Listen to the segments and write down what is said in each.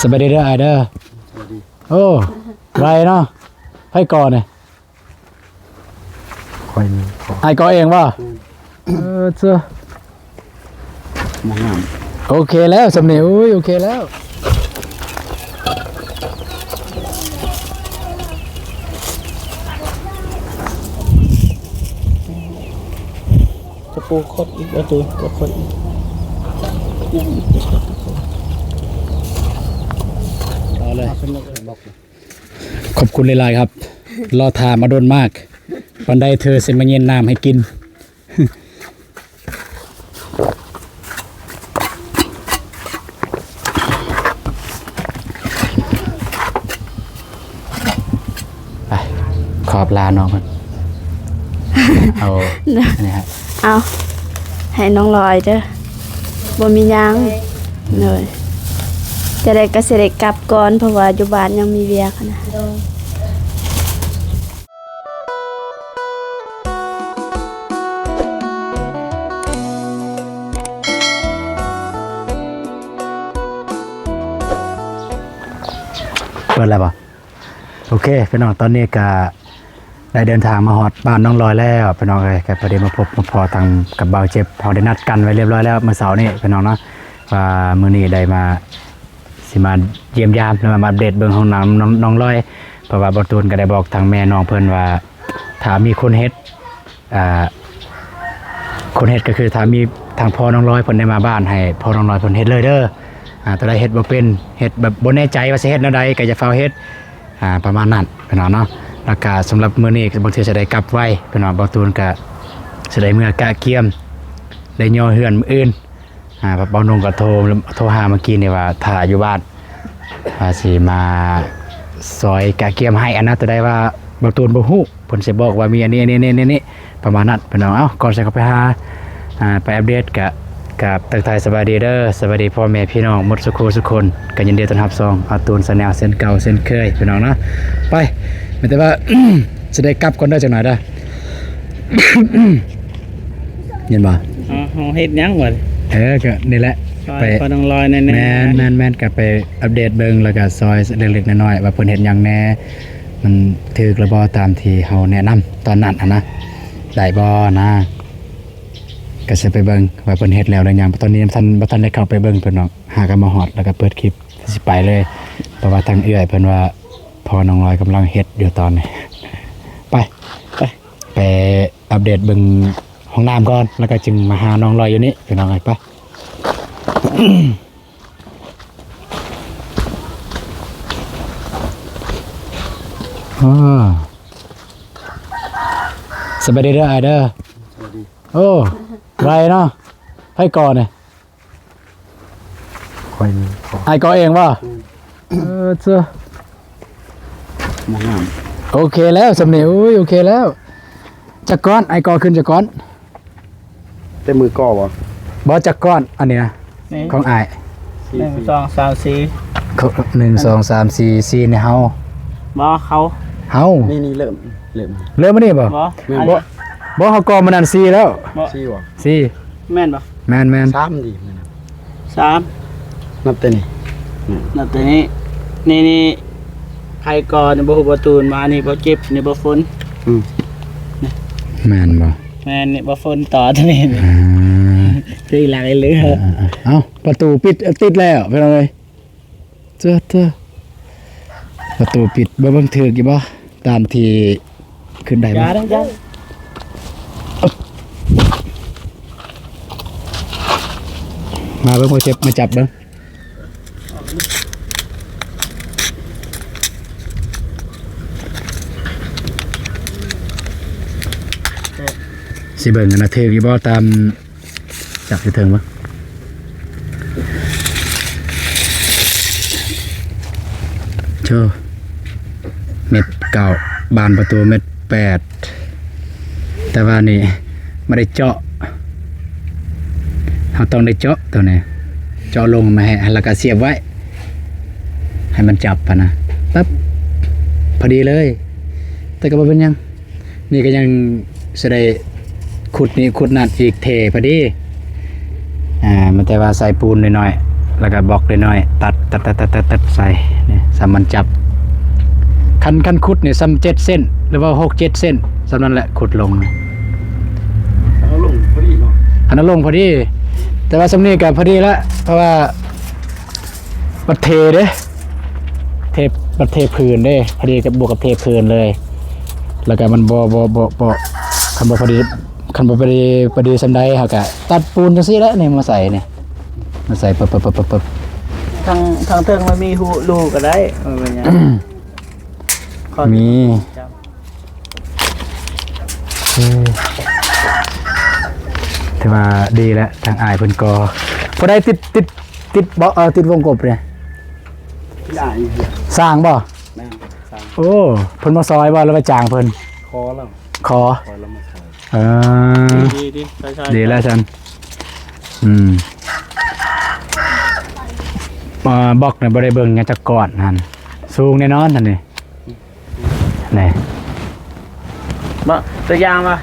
สบายดีเด้อไอเด้อโอ้ไรเนาะให้ก่อนเนี่ยไอก่อเองป่ะเจ้าโอเคแล้วสำเนียงอุ้ยโอเคแล้วจะปูคดอีกประตูจะคดอีกเอาเลยขอบคุณหลายๆครับรอทามาโดนมากวันใดเธอเซ็นมาเย็นน้ำให้กินไปขอบลาน้องมันเอาอันนี้ครับเอาให้น้องลอยเด้อบ่มีหยังเลยจะได้ก็สิได้กลับก่อนเพราะว่าอยู่บ้านยังมีเวียกนะเปิดแล้วป่ะโอเคพี่น้องตอนนี้ก็ได้เดินทางมาฮอดบ้านน้องลอยแล้วพี่น้องเลยกับประเด็นมาพบมาพอทางกับเบาเจ็บพอได้นัดกันไว้เรียบร้อยแล้วเมื่อเสาร์นี้พี่น้องเนาะว่ามื้อนี้ได้มาสิมาเยี่ยมยามแล้วมาอัปเดตเบื้องห้องน้ำน้องลอยเพราะว่าบอตูนก็ได้บอกทางแม่น้องเพิ่นว่าถ้ามีคนเฮ็ดคนเฮ็ดก็คือถ้ามีทางพ่อน้องลอยเพิ่นได้มาบ้านให้พ่อน้องลอยเพิ่นเฮ็ดเลยเด้อตัวใดเฮ็ดบ่เป็นเฮ็ดแบบบ่แน่ใจว่าสิเฮ็ดแนวใดก็จะเฝ้าเฮ็ดประมาณนั้นพี่น้องเนาะแล้วก็สำหรับมื้อนี้บางทีจะได้กลับไว้พี่น้องบอตูนก็จะได้เมื่อกะเกียมได้ย่อเฮือนมื้ออื่นเบานงก็โทรหาเมื่อกี้นี่ว่าถ้าอยู่บ้านสิมาซอยกะเกียมให้อันนั้นตัวใดว่าบอตูนบ่ฮู้เพิ่นสิบอกว่ามีอันนี้ประมาณนั้นพี่น้องเอ้าก่อนจะเข้าไปหาไปอัปเดตกับทักทายสวัสดีเด้อสวัสดีพ่อแม่พี่น้องหมดสุขทุกคนก็ยินดีต้อนรับซองอาตูนแนลเส้นเก่าเส้นเคยพี่น้องนะไปแต่ว่า จะได้กลับก่อนได้จังหน่อยได้ เห็นบ่เฮ็ดยังวะก็นี่แหละไปพอต้องลอยแน่แม่นก็ไปอัปเดตเบิ่งแล้วก็ซอยเล็กๆน้อยๆว่าเพิ่นเฮ็ดหยังแน่มันถูกระบ่ตามที่เฮาแนะนำตอนนั้นนะได้บ่นะก็สิไปเบิ่งว่าเพิ่นเฮ็ดแล้วหรือยังตอนนี้บ่ทันได้เข้าไปเบิ่งเพิ่นเนาะหากันมาฮอดแล้วก็เปิดคลิปสิไปเลยเพราะว่าทางเอื้อยเพิ่นว่าพอน้องลอยกำลังเฮ็ดอยู่ตอนนี้ไปอัปเดตเบิ่งห้องน้ำก่อนแล้วก็จึงมาหาน้องลอยอยู่นี่พี่น้องไปสบายดีเด้อไอเด้อโอ้ไรเนาะให้ก่อนเนี่ยไอก่อเองป่ะเจ้าโอเคแล้วสำเนียงอุ้ยโอเคแล้วจักก้อนไอก่อขึ้นจักก้อนแต่มือก่อบ่บอจักก้อนอันนี้นะของไอ1 2 3 4 1 2 3 4 4ในเฮาบ่เขานี่เริ่มมานี่บ่บ่เฮาก่อมันนั่น4แล้ว4ว่ะ4แม่นบ่แม่น3ดิ3นับแต่นี่นับแต่นี่ใครก่อนบ่ฮู้บ่ตูนมานี่บ่เจ็บนี่บ่ฝนแม่นบ่แม่นนี่บ่ฝนต่อตัวนี้ตีหลังไอ้เรือเอ้าประตูปิดติดแล้วไปเลยเจ้าประตูปิดบ่เบิ่งถึกอยู่บ่ตามที่ขึ้นได้บ่จ้ามาเบิ่งบ่เจ็บมาจับเบิ่งสิเบิ่งกันนะถึกอยู่บ่ตามจับสิถึงบ่โชเม็ด9บานประตูเม็ด8แต่ว่านี่ไม่ได้เจาะเราต้องได้เจาะตัวนี้เจาะลงมาให้แล้วก็เสียบไว้ให้มันจับปะนะปั๊บพอดีเลยแต่ก็บ่เป็นยังนี่ก็ยังจะได้ขุดนี่ขุดนั่นอีกเทพอดีมันแต่ว่าใส่ปูนหน่อยๆแล้วก็บล็อกหน่อยๆตัด ตัดใส่นี่สามันจับคันขุดนี่ซ้ำ7เส้นหรือว่า6-7เส้นสำนั้นแหละขุดลง เอาลงพอดีเนาะ อันนั้นลงพอดีแต่ว่าสำนี้ก็พอดีละเพราะว่าบัดเทเด้บัดเทพื้นเด้พอดีกับบวกกับเทพื้นเลยแล้วก็มันบ่คันบ่พอดีพอดีสำใดเฮาก็ตัดปูนจังซี่แหละนี่มาใส่นี่มาใส่ปึ๊บ ทางเทิงมันมีหูรูก็ได้มันเป็นหยังขอ มี จับ ถือว่าดีแล้วทางอายเพิ่นก็พอได้ติดบ่ติดวงกบเนี่ย ที่อ่านอีกเดียว สร้างบ่ แม่งสั่ง โอ้เพิ่นมาซอยบ่แล้วไปจ้างเพิ่น คอแล้ว ขอ คอแล้วมาใส่ ดีใช่ ดีแล้วฉันบอกเนี่ยบ่ได้เบิ่งหยังจักก่อนหั่นสูงแน่นอนหั่นนี่นี่ มาตัวอย่างมา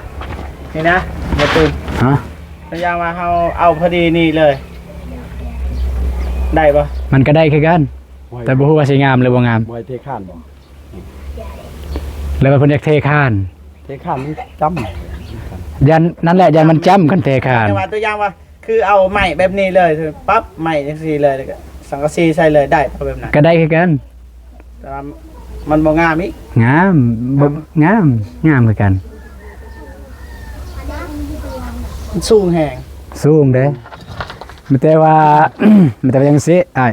นี่นะมาตื่น ฮะ ตัวอย่างมาเอาพอดีนี่เลย ได้ปะ มันก็ได้คือกันแต่บ่ฮู้ว่าสิงามหรือบ่งาม บอยเทข้านบ่ แล้วว่าเพิ่นอยากเทคาน เทข้านนี่จำ ยันนั่นแหละยันมันจ้ำกันเทคาน แต่ว่าตัวอย่างว่าคือเอาไม้แบบนี้เลยปั๊บไม้จังซี่เลยแล้วก็สังกะสีใส่เลยได้เพราะแบบนั้น ก็ได้คือกัน แต่ว่ามันบ่งามอีก งามบ่งามคือกัน มันสูงแฮง สูงเด้มันแต่ว่า มันแต่ว่าจังซี่อ้าย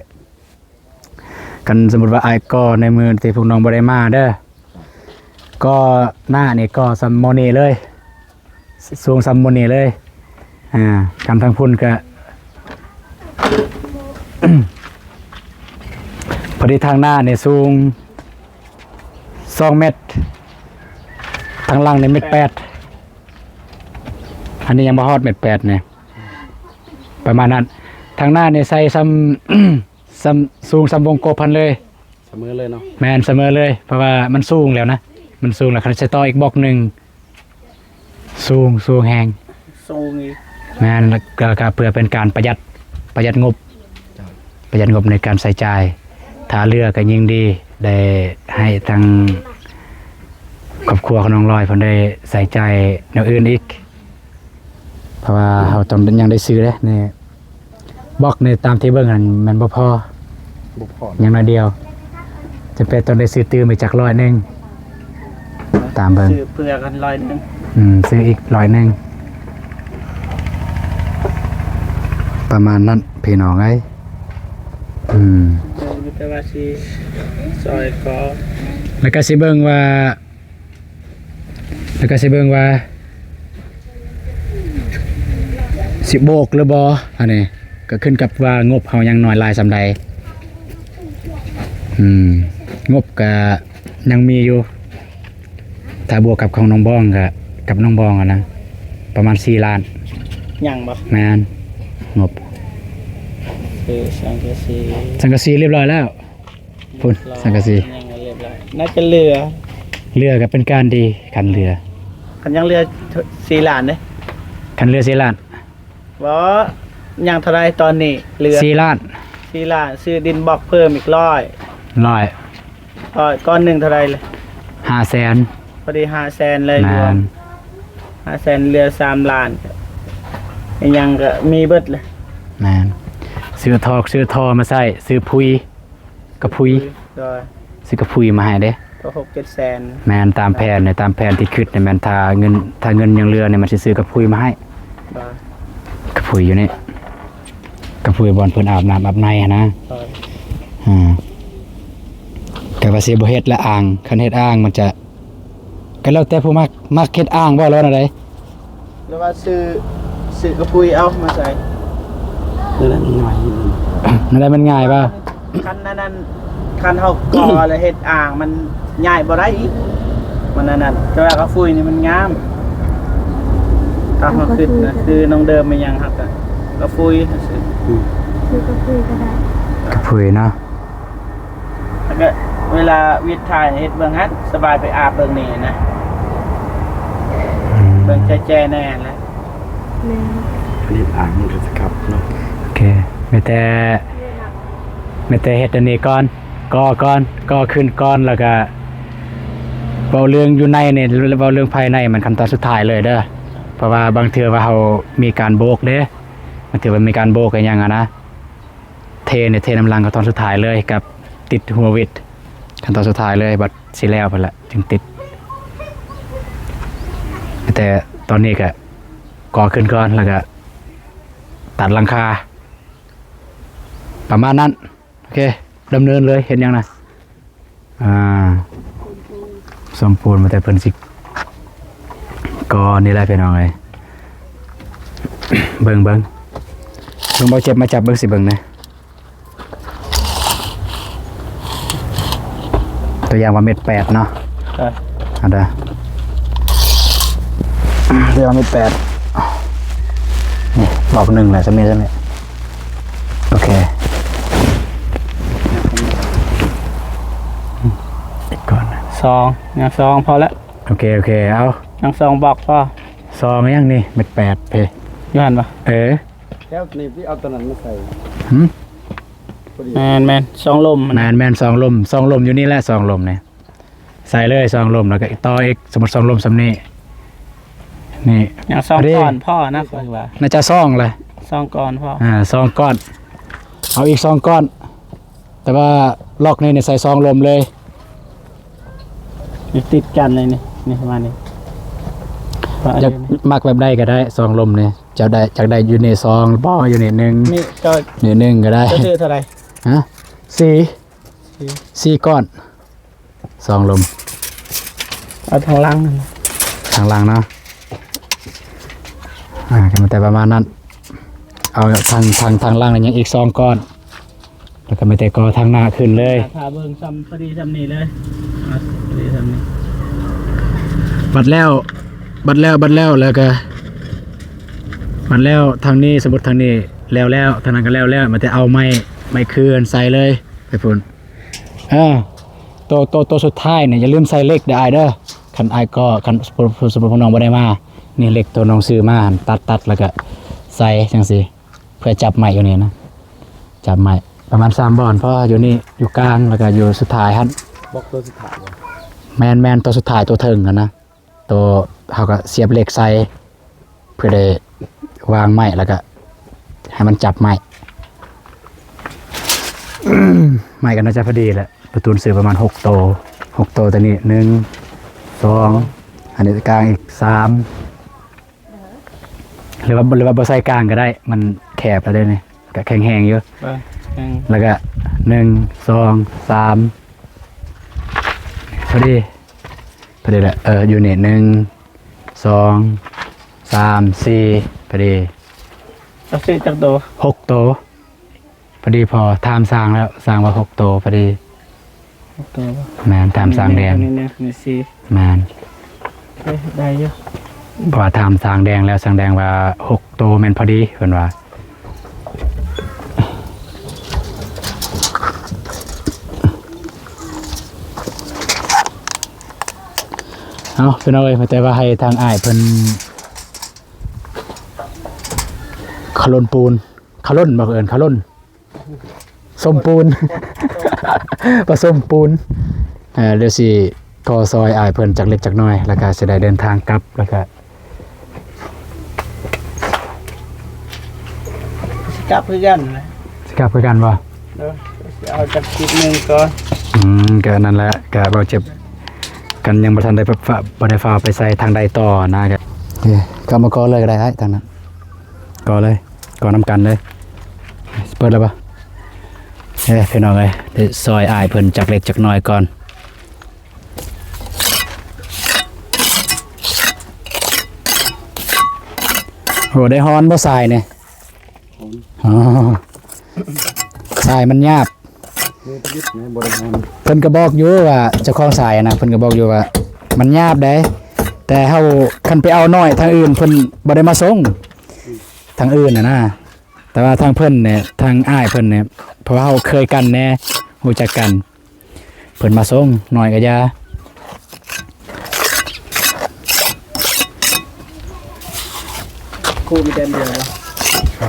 กันสมมุติว่าอ้ายก็ในมือที่พวกน้องบ่ได้มาเด้อก็หน้านี่ก็ซัมโมนีเลยสูงซัมโมนีเลยกำทางพุ่นก็ พอดีทางหน้าเนี่ยสูง2 เมตรทางล่างเนี่ย1.8 เมตรอันนี้ยังบ่ฮอด1.8 เมตรเนี่ยประมาณนั้นทางหน้าเนี่ยใส่ซ้ำ สูงซ้ำวงกบพันเลย เสมอเลยเนาะ แมนเสมอเลยเพราะว่ามันสูงแล้วนะมันสูงแล้วคันใส่ต่ออีกบล็อกหนึ่งสูงแหง สูงอีก แมนแล้วก็เพื่อเป็นการประหยัดงบในการใส่จ่ายถ้าเรือก็ยิ่งดีได้ให้ทางครอบครัวของน้องลอยเพิ่นได้ใส่ใจแนวอื่นอีกเพราะว่าเราต้องยังได้ซื้อเด้นี่บล็อกในตามที่เบิ่งนั่นมันบ่พอ บุพพร อย่างน้อยเดียวจะเป็นต้องได้ซื้อตื้มไปจาก100 นึงตามเบิ่ง ซื้อเพื่อกัน100นึง ซื้ออีก100 นึงประมาณนั้นพี่น้องไอ้แต่ว่าสิซอยก็ แล้วก็สิเบิ่งว่าสิโบกหรือบ่อันนี้ก็ขึ้นกับว่างบเฮายังน้อยหลายส่ำใดงบก็ยังมีอยู่ถ้าบวกกับของน้องบ้องก็กับน้องบ้องอะนะประมาณ4 ล้าน ยังบ่ แม่นงบ คือสังกะสี สังกะสีเรียบร้อยแล้วพุ่นสังกะสี ยังเรียบร้อยน่าจะเรือ เรือก็เป็นการดีคันเรือ กันยังเรือ4ล้านเด้ คันเรือ4 ล้าน บ่ยังเท่าไรตอนนี้เรือ 4 ล้าน 4ล้านซื้อดินบล็อกเพิ่มอีก100 ก้อนหนึ่งเท่าไรเลย 500,000 พอดี500,000เลยร แม่ วม น 500,000เรือ3ล้านยังก็มีเบิดเลย แม่นซื้อทอมาใส่ซื้อพุยกระพุย โดย ซื้อกระพุยมาให้เด้ ก็6-7แสน แม่นตามแผนเนี่ยตามแผนที่คิดเนี่ยแม่นถ้าเงินยังเหลือเนี่ยมันสิซื้อกระพุยมาให้ โดย กระพุยอยู่นี่กระพุยบอลเพิ่นอาบน้ำอาบในหั้นนะ โดย แต่ว่าสิบ่เฮ็ดละอ่างคันเฮ็ดอ่างมันจะก็แล้วแต่ผู้มักเฮ็ดอ่างบ่แล้วนั่นใด แล้วว่าซื้อกระปุยเอามาใส่ นั่นง่ายนิดนึง นั่นใดมันง่ายป่ะ คันนั้นคันเฮาก่อแล้วเฮ็ดอ่างมันใหญ่บ่ได้อีกมันนั่นแต่ว่ากระปุยนี่มันงามตามมาขึ้นนะคือน้องเดิมมันยังครับกระปุยซื้อ ซื้อกระปุยก็ได้ กระพุยเนาะ แล้วก็เวลาวิทย์ถ่ายเฮ็ดเบิ่งฮัดสบายไปอาบเบิ่งนี่นะเบิ่งแจ้ๆแน่แหละ แม่ อันนี้อ่างมันก็จะขับเนาะ โอเคมีแต่ ไม่แต่เฮ็ดอันนี้ก่อนก็ขึ้นก่อนแล้วก็เว้าเรื่องอยู่ในนี่เว้าเรื่องภายในมันขั้นตอนสุดท้ายเลยเด้อเพราะว่าบางเทื่อว่าเฮามีการโบกเด้บางเทื่อมันมีการโบกกันหยังอะนะเทน้ำลังขั้นตอนสุดท้ายเลยกับติดหัววิดขั้นตอนสุดท้ายเลยบัดสิแล้วพุ่นละจึงติดแต่ตอนนี้ก็ก่อขึ้นก่อนแล้วก็ตัดหลังคาประมาณนั้นโอเคดำเนินเลยเห็นยังนะสมปูนมาแต่เพิ่นสิก็นี่แหละพี่น้องเลย เบิ่งเบาเจ็บมาจับเบิ่งสิเบิ่งนะตัวอย่างว่าเม็ด8เนาะเอาเด้อตัวอย่างเม็ด8นี่บอก1แหละจะมีโอเคอีกก่อนนะ 2ยัง2พอแล้ว โอเคเอา ยัง2บอกพอ ซองยังนี่เม็ด8เพ อยู่หั่นบ่ แล้วนี่พี่เอาตัวนั้นมาใส่ หึ แม่น2ลม แมนซองลมอยู่นี่แหละซองลมเนี่ยใส่เลยซองลมแล้วก็ต่ออีกสมมุติซองลมสำนี้นี่ ยัง2ก้อนพ่อนะค่อยว่า น่าจะซองเลย 2ก้อนพ่อ ซองก้อนเอาอีกซองก้อนแต่ว่าล็อกนี่ใส่ซองลมเลย อยู่ติดกันเลยนี่ประมาณนี้ จะมักแบบใดก็ได้ซองลมเนี่ยจะได้จากได้อยู่ในซองบ่อยู่ในหนึ่ง นี่ก็ ในหนึ่งก็ได้ จะซื้อเท่าไหร่ ฮะสี่ก้อนซองลม เอาทางล่างนั่น ทางล่างเนาะก็มันแต่ประมาณนั้นเอาทางล่างนี่ยังอีกซองก้อนแล้วก็ไม่แต่ก็ทางหน้าขึ้นเลย ถ้าเบิ่งซ้ำพอดีซ้ำนี่เลยพอดีซ้ำนี่ บัดแล้วแล้วก็บัดแล้วทางนี้สมมุติทางนี้แล้วทางนั้นก็แล้วมันจะเอาไม้คืนใส่เลยไปพุ่นตัวสุดท้ายเนี่ยอย่าลืมใส่เหล็กเด้อคันอายก็คันสมมุติน้องบ่ได้มานี่เหล็กตัวน้องซื้อมาตัดแล้วก็ใส่จังซี่เพื่อจับไม้อยู่นี่นะจับไม้ประมาณ3บอนเพราะอยู่นี่อยู่กลางแล้วก็อยู่สุดท้ายหั่น บอกตัวสุดท้าย แมนตัวสุดท้ายตัวเทิงอะนะตัวเขาก็เสียบเหล็กใส่เพื่อได้วางไม้แล้วก็ให้มันจับไม้ ไม้ก็น่าจะพอดีแหละประตูซื้อประมาณ6 โตตัวนี้1 2อันนี้กลางอีก3หรือว่าบ่ใส่กลางก็ได้มันแคบแล้วได้นี่ก็แข็งแรงอยู่แล้วก็1 2 3พอดีแหละอยู่นี่1 2 3 4พอดี เอาซื้อจากโต 6 โตพอดีพอทามสร้างแล้วสร้างว่า6 โตพอดี 6 โต แมนทามสร้างแดง นี่สิ แมน ได้อยู่ เพราะว่าทามสร้างแดงแล้วสร้างแดงว่า6 โตแมนพอดีเพิ่นว่าเอาเป็นเอาไว้แต่ว่าให้ทางอ้ายเพิ่นขลุ่นปูนขลุ่นบ่เอิ้นขลุ่นส้มปูน ผสมปูนเดี๋ยวสิก่อซอยอ้ายเพิ่นจักเล็กจักน้อยแล้วก็สิได้เดินทางกลับแล้วก็ กลับคือกันนะ สิกลับคือกันบ่ เดี๋ยวเอาจากคลิปหนึงก่อน ก็นั่นแหละก็บ่เจ็บกันยังบ่ทันได้บ่ได้ฟ้าไปใส่ทางใดต่อนะก็โอเคก็มาก่อเลยก็ได้ให้ทางนั้นก่อเลยก่อนำกันเลยเปิดแล้วป่ะพี่น้องเอ้ยได้ซอยอ้ายเพิ่นจักเล็กจักน้อยก่อนโหได้ฮ้อนบ่ทรายเนี่ยอ๋อทรายมันหยาบ นี่ยึดในบริหาร เพิ่นก็บอกอยู่ว่าเจ้าของสายนะเพิ่นก็บอกอยู่ว่ามันหยาบได้แต่เฮาคันไปเอาน้อยทางอื่นเพิ่นบ่ได้มาส่งทางอื่นนะแต่ว่าทางเพิ่นเนี่ยทางอ้ายเพิ่นเนี่ยเพราะว่าเฮาเคยกันแน่รู้จักกันเพิ่นมาส่งน้อยก็อย่า คู่มีแต่เดียวบ่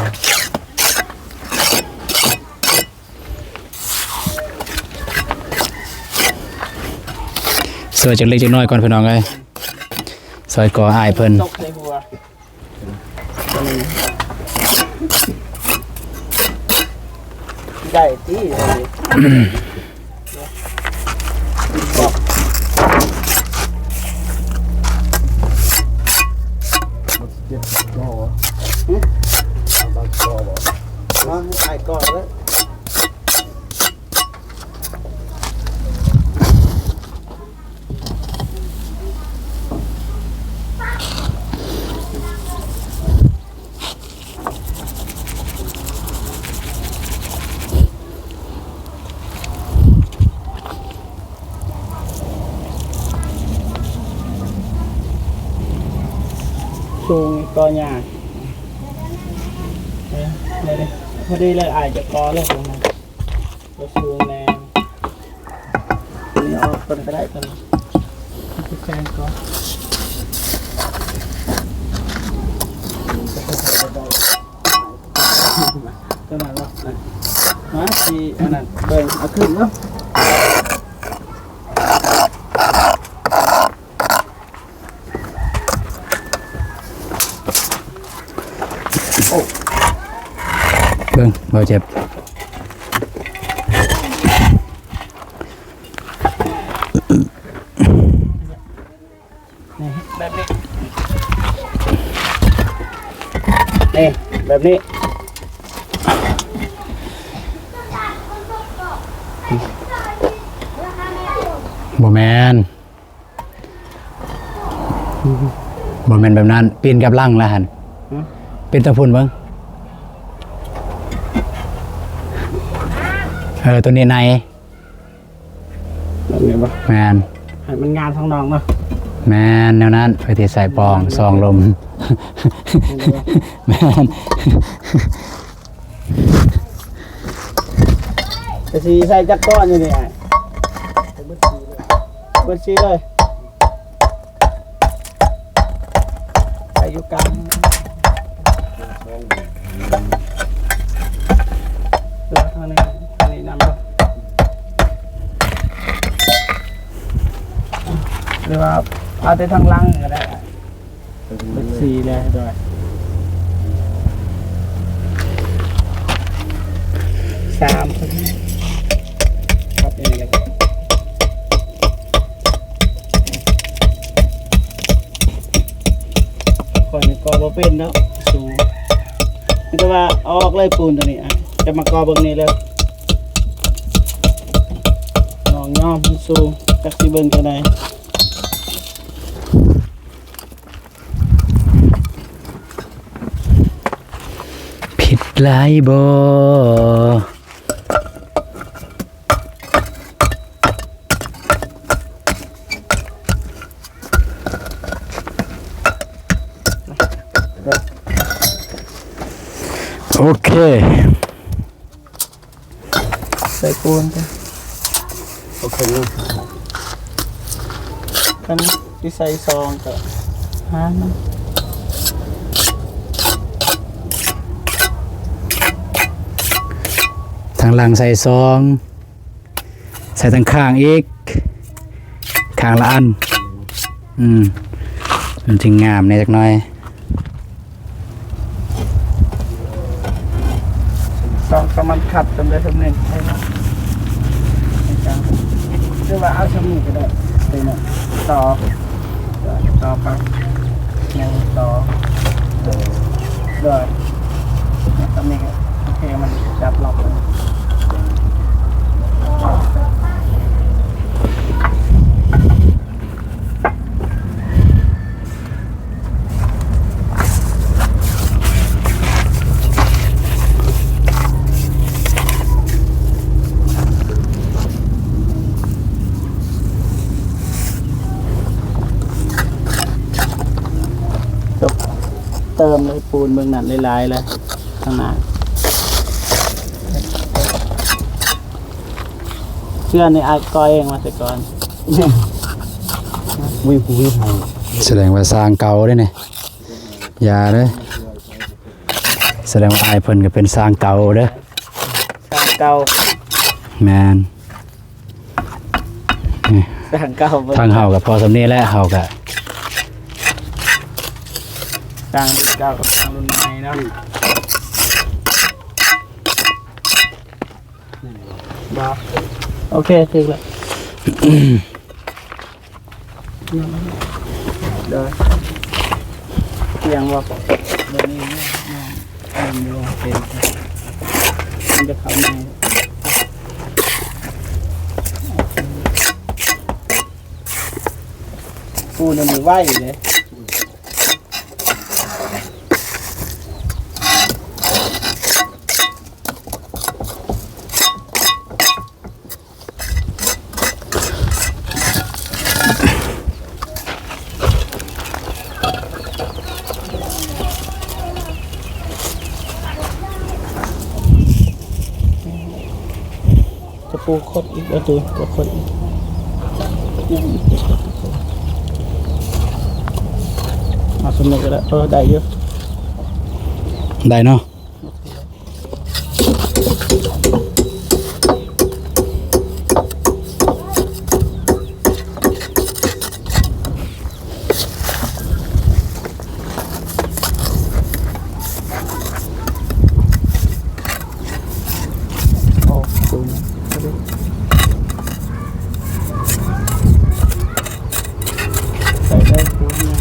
สวยจักเล็กจักน้อยก่อนพี่น้องเอ้ยซอยก่ออ้ายเพิ่น ตกใส่หัวได้ที่บอก เจ็บก็บางก็บ่ มาให้ไอ้ก่อนแล้วชูงก็ยากเลยพอดีเลยอาจจะกอเลยตรงนั้นก็ชูงแนวนี่เอาคนก็ได้กันจะแซงก็ตัวนั้นวะมาทีอันนั้นเบิ่งเอาขึ้นเนาะเบิ่งบ่เจ็บ นี่แบบนี้นี่แบบนี้ บ่แม่นบ่แม่นแบบนั้นปีนกับลังละหั่นเป็นตะพุ่นเบิ่งตัวนี้ใน แบบนี้ปะ แม่น ให้มันงานทั้งน้องเนาะ แม่นแนวนั้นไปที่ใส่ปองซองลมแม่น จะสีใส่จักก้อนอยู่นี่ไอ้เบิดสีเลยใส่อยู่กลางแล้วทางนี้นำปะหรือว่าเอาแต่ทางล่างก็ได้เบิดสีเลยด้วย3ครับเองเลยก่อนกอบ่เป็นแล้วสูงแต่ว่าเอาออกเลยปูนตัวนี้อ่ะจะมากอเบิ่งนี้เลยน้องย่อมสูงจักสิเบิ่งจังได๋ ผิดหลายบ่โอเค ใส่ปูนกัน โอเคเนาะ กันที่ใส่ซองก็หามัน ทางหลังใส่ซอง ใส่ทางข้างอีก ข้างละอัน มันถึงงามในจักหน่อย ซองก็มันขัดจนได้สำเร็จให้เนาะให้จังคือว่าเอาสำนีก็ได้ไปเนาะต่อไปยังต่อด้วยสำนีก็โอเคมันจับล็อกเลย เติมเลยปูนเบื้องหนันลายๆเลยข้างหน้าเชื่อในอาก้อยเองมาแต่ก่อน วิ่งผู้วิ่งให้ แสดงว่าสร้างเก่าได้เนี่ยอย่าเด้อแสดงว่าอายเพิ่นก็เป็นสร้างเก่าเด้อ สร้างเก่า แมน สร้างเก่าบ่ ทางเฮากับพอสำเนียงแล้วเฮากับ สร้างรุ่นเก่ากับสร้างรุ่นใหม่เนาะบ่โอเคถึงแล้วเดี๋ยวเสียงว่าเดี๋ยวนี้เนี่ยเป็นมันจะเข้าในปูนมันไหวเลย จะปูคดอีกตัวจะคดอีกมาสนุกกันแล้วได้เยอะ ได้เนาะโอ้ปูนใส่ได้ปูนยัง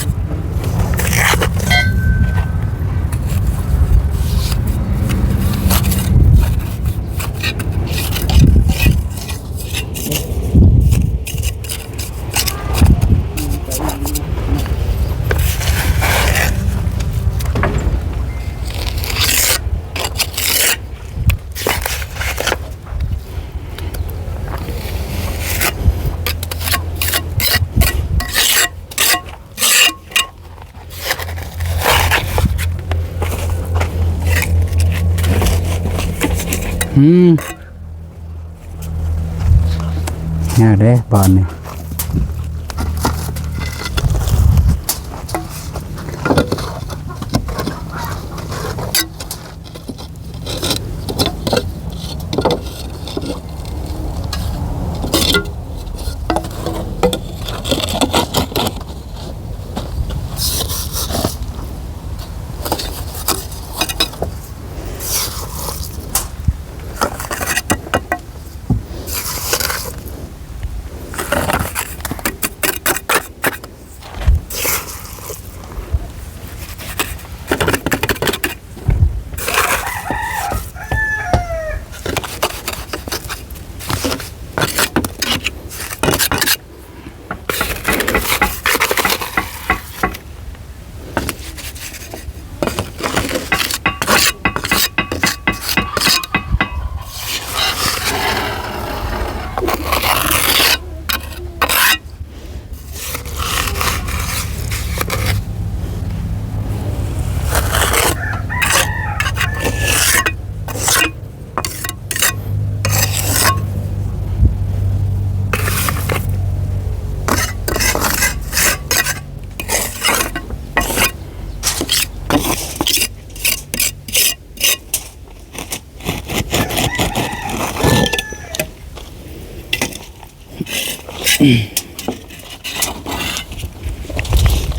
ยากเด้บอลนี่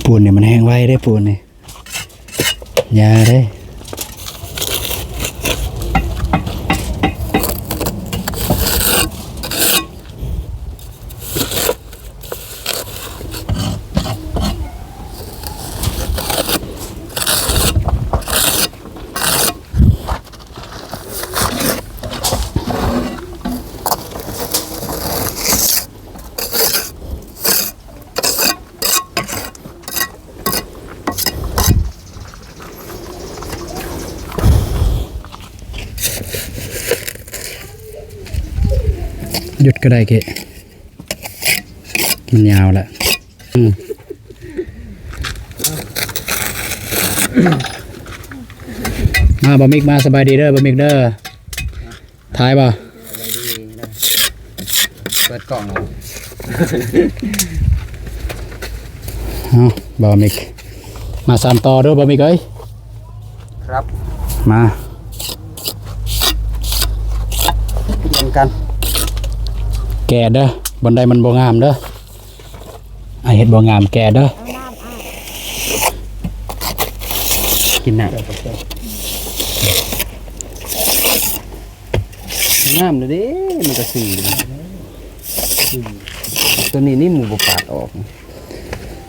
ปูนเนี่ยมันแห้งไว้ได้ปูนเนี่ยยาได้หยุดก็ได้เกะมันยาวแหละมาบะมิกมาสบายดีเด้อบะมิกเด้อท้ายป่ะ เปิดกล่อง เอาบะมิกมาสานต่อเด้อบะมิกเอ้ย ครับ มา เรียนกัน แกะเด้อ บันไดมันบ่งามเด้อไอเฮ็ดบ่งามแกเด้อกินน่ะ งามเลยเด้มันก็สีตัวนี้นี่หมูบปาดออก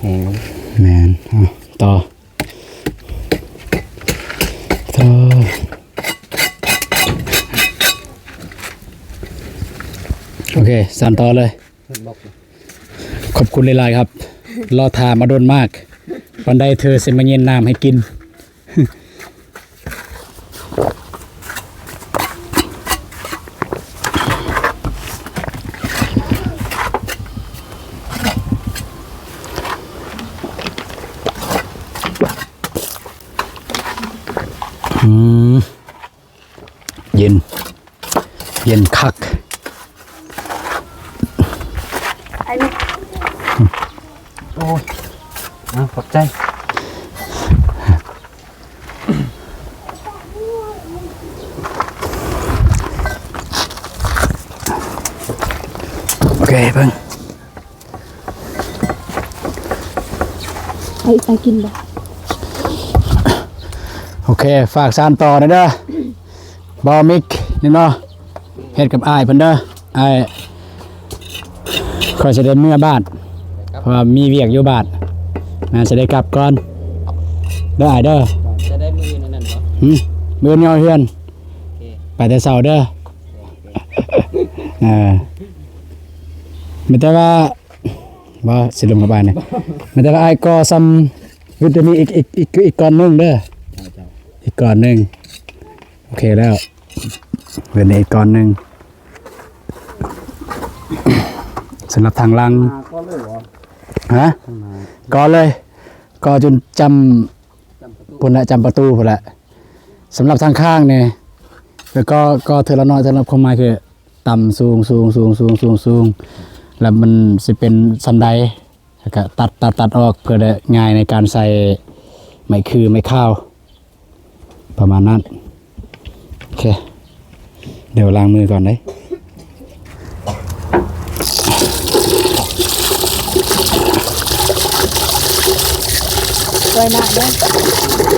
แหง แม่นต่อโอเคสั่นต่อเลย เพิ่นบอก ขอบคุณหลายๆครับ รอทามาโดนมากวันใดเธอเสมาเย็นน้ำให้กิน เย็น เย็นคัก อันนี้ โอ้ยขอบใจ โอเคเพิ่ง ไปกินบ่ โอเคฝากสานต่อนะเด้อบอมิกนี่เนาะเฮ็ดกับอ้ายเพิ่นเด้ออ้ายคอยจะได้เมื่อบ้านเพราะว่ามีเวียกอยู่บ้านน่าจะได้กลับก่อนเด้ออ้ายเด้อ จะได้มือนั่นบ่ มื้อนี้เอาเฮือนไปแต่เช้าเด้อมันแต่ว่าบ่สิลงกับบ้านนี่มันแต่ว่าอ้ายก็ซ้ำวิตามินอีกก้อนหนึงเด้ออีกก้อนหนึงโอเคแล้วเว้นอีกก้อนหนึงสำหรับทางลัง ก็เลยเหรอ ฮะก็เลยก็จนจำพุ่นละจำประตูพุ่นละสำหรับทางข้างเนี่ยแล้วก็เทอละน้อยเทอละความหมายคือต่ำสูงแล้วมันสิเป็นสันไดแล้วก็ตัดออกเพื่อได้ง่ายในการใส่ไม้คือไม้ข้าวประมาณนั้นโอเคเดี๋ยวล้างมือก่อนเลย ไว้หน้าเด้อ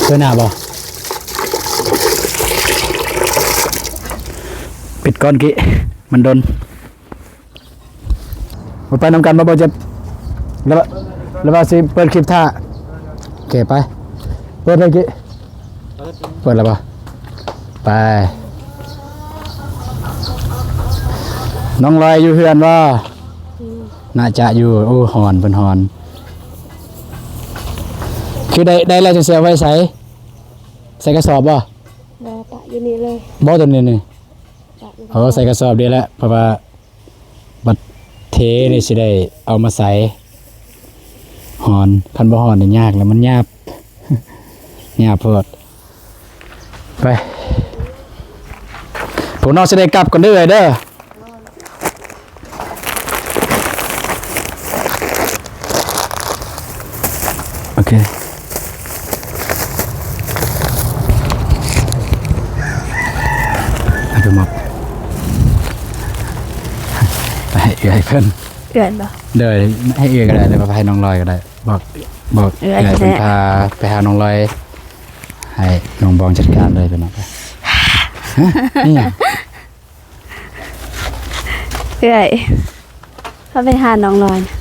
ช่วยหน้าบ่ปิดก้อนกี้มันโดนมาไปนำกันมาบ่เจ็บแล้วว่าสิเปิดคลิปท่าโอเคไปเปิดเลยกี้เปิดแล้วบ่ไปน้องลอยอยู่เฮือนว่าน่าจะอยู่โอ้หอนเป็นหอนคือได้แล้วจะเสียไว้ใส่กระสอบบ่ บ่ปะอยู่นี่เลย บ่ตัวนี้นี่ ปะอยู่ ใส่กระสอบดีแล้วเพราะว่าบัดเทนี่สิได้เอามาใส่หอนคันบ่หอนนี่ยากแล้วมันยาบ ยาบโพดไปผมน้องสิได้กลับก่อนเด้อเด้อโอเคเอาไปหมอบไปให้เอื้อยเพิ่น เอื่อนบ่ เดินให้เอื้อยก็ได้เลยให้น้องลอยก็ได้บอก เอื้ เอื้ อย อยเพิ่น แท้ พาไปหาน้องลอยให้น้องบองจัดการเลยเป็นน้องไปฮะนี่หยัง เอื่อยเขาไปหาน้องลอยนะ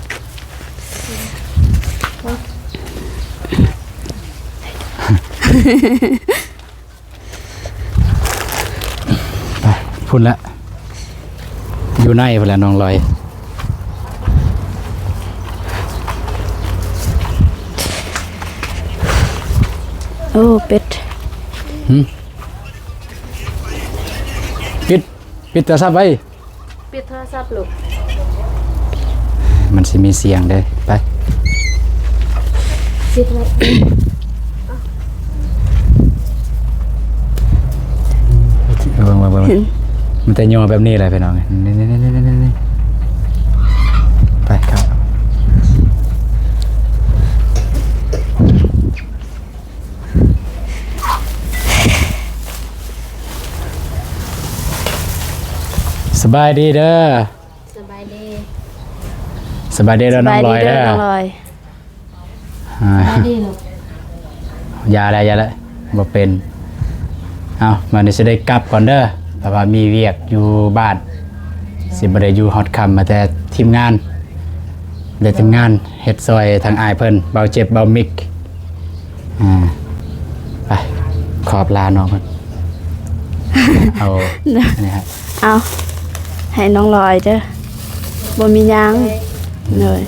ไปพุ่นละอยู่ในพุ่นละน้องลอย โอ้เป็ด ปิดโทรศัพท์ไว้ ปิดโทรศัพท์ลูก มันสิมีเสียงเด้อไป ปิดไว้ เบิ่งมันจะย่อแบบนี้เลยพี่น้องนี่ไปครับสบายดีเด้อ สบายดี สบายดีเด้อน้องลอย สบา เด้ ดี อ น้องลอย อ่า ดีลูก ยาแล้วบ่เป็นเอามันนี้สิได้กลับก่อนเด้อเพราะว่ามีเวียกอยู่บ้านสิบ่ได้อยู่ฮอดค่ำมาแต่ทีมงานได้ทีมงานเฮ็ดซอยทางอ้ายเพิ่นเบาเจ็บเบามิกไปขอบลาน้องเพิ่นเอาอันนี้ฮะ เอาให้น้องลอยเด้อบ่มีหยังเลย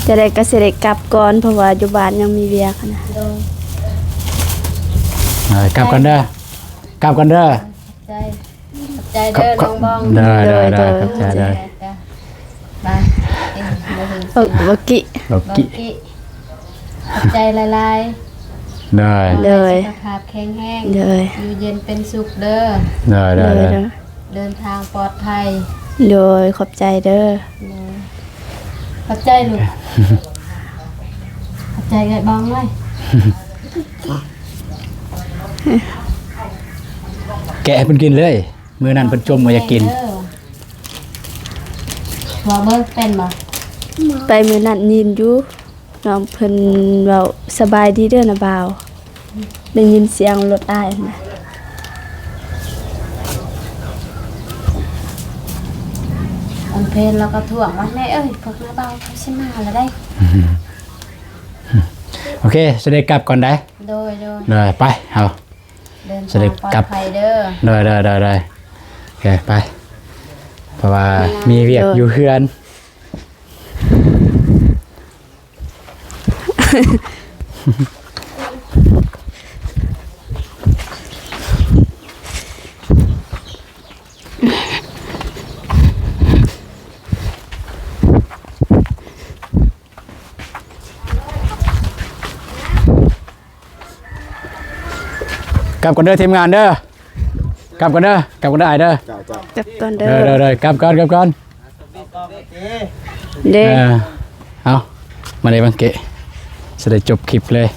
จะได้ก็สิได้กลับก่อนเพราะว่าอยู่บ้านยังมีเวียกนะ โดย กลับกันเด้อกลับกันเด้อ ใจขอบใจเด้อน้องบอง ได้ครับจ้าได้ จ้ะไปเอ็งมาถึง บ่กิ บอก บอก กิ กี้ขอบใจละลาย ได้ เลย สุขภาพแข็งแรง เลย อยู่เย็นเป็นสุขเด้อ ได้ เล ได้ ย ได้ เดินทางปลอดภัย เลยขอบใจเด้อ เลยขอบใจลูกขอบใจไก่บองไว้ แกะให้เพิ่นกินเลยมื้อนั้นเพิ่นจมว่าอยากกิน เด้อหัวเบิ้งเป็นบ่ ไปมื้อนั้นยินอยู่น้องเพิ่นเว้าสบายดีเด้อนะบ่าวได้ยินเสียงรถอ้ายนะ อันเพลนแล้วก็ถ่วงว่าแม่เอ้ยพวกน้าเบาเขาชิมาแล้วได้ โอเคจะได้กลับก่อนได้ โดย เลยไปเอา เดิน จะได้ ทางปลอด กลับ ภัยเด้อ ได้โอเคไปเพราะว่ามีเวียกอยู่เฮือนกลับก่อนเด้อทีมงานเด้อกลับก่อนเด้อไอเด้อ เจ้าเจ้าก ลับก่อนเด้ เด้ อ กลับก่อน เด้ เอามาเลยบังเกะจะได้จบคลิปเลย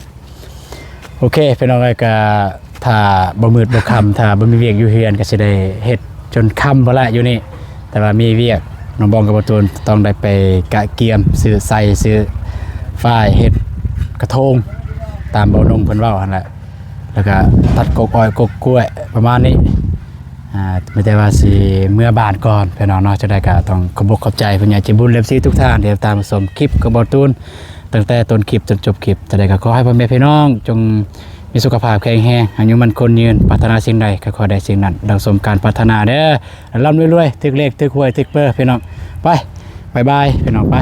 โอเคพี่น้องเลยก็ถ้าบ่มืดบ่ค่ำถ้าบ่มีเวียกอยู่เฮือนก็สิได้เฮ็ดจนค่ำบ่ละอยู่นี่แต่ว่ามีเวียกน้องบองกับบ่ตูนต้องได้ไปกะเกียมซื้อใส่ซื้อฝ้ายเฮ็ดกระทงตามเบานงเพิ่นเว้าหั่นแหละแล้วก็ตัดกกอ้อยกกกล้วยประมาณนี้ไม่ได้ว่าสิเมื่อบานก่อนพี่น้องเนาะจะได้ก็ต้องขอบอกขอบใจผู้ใหญ่ใจบุญเล็บซีทุกท่านที่ตามชมคลิปกับบ่ตูนตั้งแต่ต้นคลิปจนจบคลิปแต่ได้ก็ขอให้พ่อแม่พี่น้องจงมีสุขภาพแข็งแรงอายุมันคนยืนปรารถนาสิ่งใดก็ขอได้สิ่งนั้นดังสมการปรารถนาเด้อร่ำรวยๆถึกเลขถึกหวยถึกเบอร์พี่น้องไปบ๊ายบายพี่น้องไป